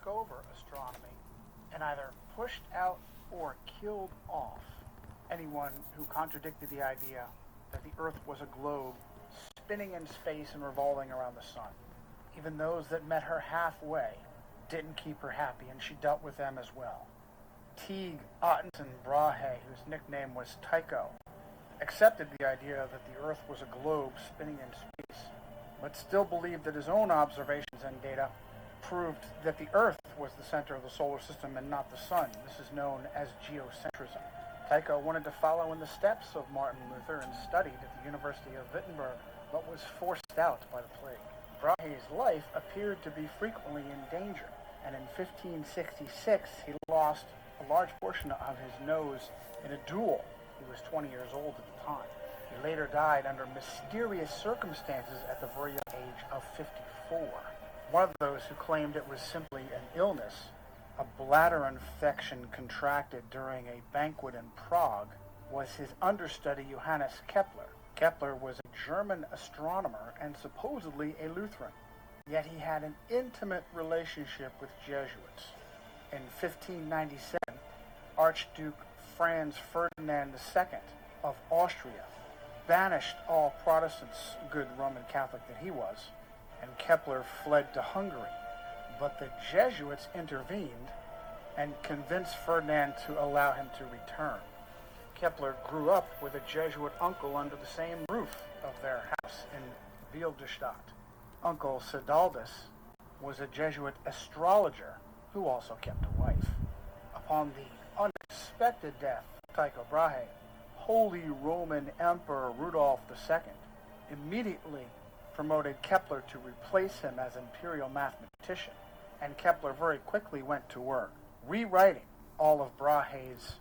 took over astronomy and either pushed out or killed off anyone who contradicted the idea that the Earth was a globe spinning in space and revolving around the sun. Even those that met her halfway didn't keep her happy, and she dealt with them as well. Teague Ottenson Brahe, whose nickname was Tycho, accepted the idea that the Earth was a globe spinning in space, but still believed that his own observations and data proved that the Earth was the center of the solar system and not the sun. This is known as geocentrism. Tycho wanted to follow in the steps of Martin Luther and studied at the University of Wittenberg, but was forced out by the plague. Brahe's life appeared to be frequently in danger, and in 1566 he lost a large portion of his nose in a duel. He was 20 years old at the time. He later died under mysterious circumstances at the very young age of 54. One of those who claimed it was simply an illness, a bladder infection contracted during a banquet in Prague, was his understudy Johannes Kepler. Kepler was a German astronomer and supposedly a Lutheran, yet he had an intimate relationship with Jesuits. In 1597, Archduke Franz Ferdinand II of Austria banished all Protestants, good Roman Catholic that he was, and Kepler fled to Hungary. But the Jesuits intervened and convinced Ferdinand to allow him to return. Kepler grew up with a Jesuit uncle under the same roof of their house in Wildestadt. Uncle Sidaldus was a Jesuit astrologer who also kept a wife. Upon the unexpected death of Tycho Brahe, Holy Roman Emperor Rudolf II immediately promoted Kepler to replace him as imperial mathematician, and Kepler very quickly went to work, rewriting all of Brahe's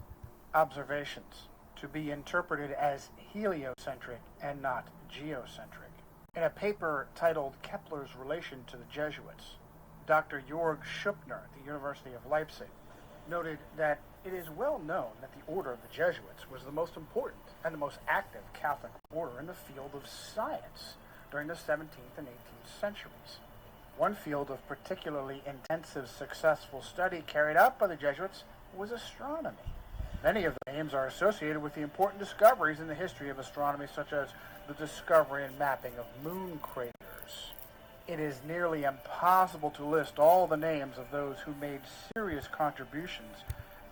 observations to be interpreted as heliocentric and not geocentric. In a paper titled Kepler's Relation to the Jesuits, Dr. Jörg Schuppner at the University of Leipzig noted that it is well known that the order of the Jesuits was the most important and the most active Catholic order in the field of science during the 17th and 18th centuries. One field of particularly intensive successful study carried out by the Jesuits was astronomy. Many of the names are associated with the important discoveries in the history of astronomy, such as the discovery and mapping of moon craters. It is nearly impossible to list all the names of those who made serious contributions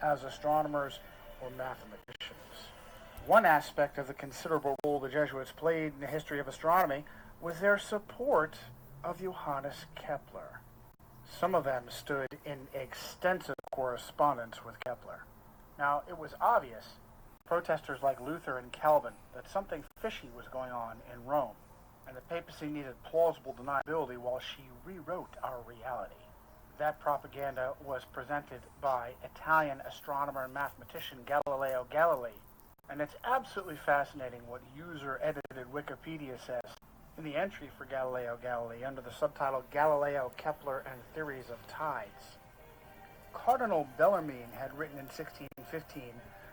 as astronomers or mathematicians. One aspect of the considerable role the Jesuits played in the history of astronomy was their support of Johannes Kepler. Some of them stood in extensive correspondence with Kepler. Now, it was obvious, protesters like Luther and Calvin, that something fishy was going on in Rome, and the papacy needed plausible deniability while she rewrote our reality. That propaganda was presented by Italian astronomer and mathematician Galileo Galilei, and it's absolutely fascinating what user-edited Wikipedia says in the entry for Galileo Galilei under the subtitle Galileo, Kepler, and Theories of Tides. Cardinal Bellarmine had written in 1615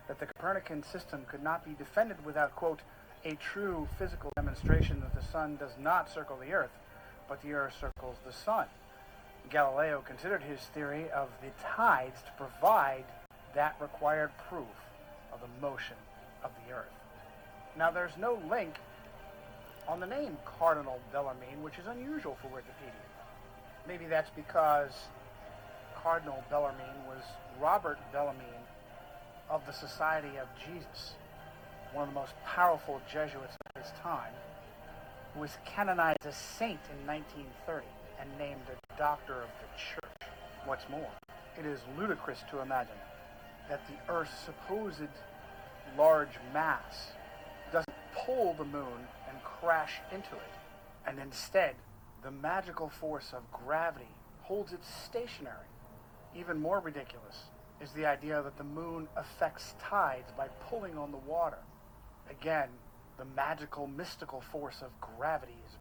that the Copernican system could not be defended without, quote, a true physical demonstration that the sun does not circle the earth, but the earth circles the sun. Galileo considered his theory of the tides to provide that required proof of the motion of the earth. Now, there's no link on the name Cardinal Bellarmine, which is unusual for Wikipedia. Maybe that's because Cardinal Bellarmine was Robert Bellarmine of the Society of Jesus, one of the most powerful Jesuits of his time, who was canonized as saint in 1930 and named a doctor of the church. What's more, it is ludicrous to imagine that the Earth's supposed large mass doesn't pull the moon and crash into it, and instead the magical force of gravity holds it stationary. Even more ridiculous is the idea that the moon affects tides by pulling on the water. Again, the magical, mystical force of gravity is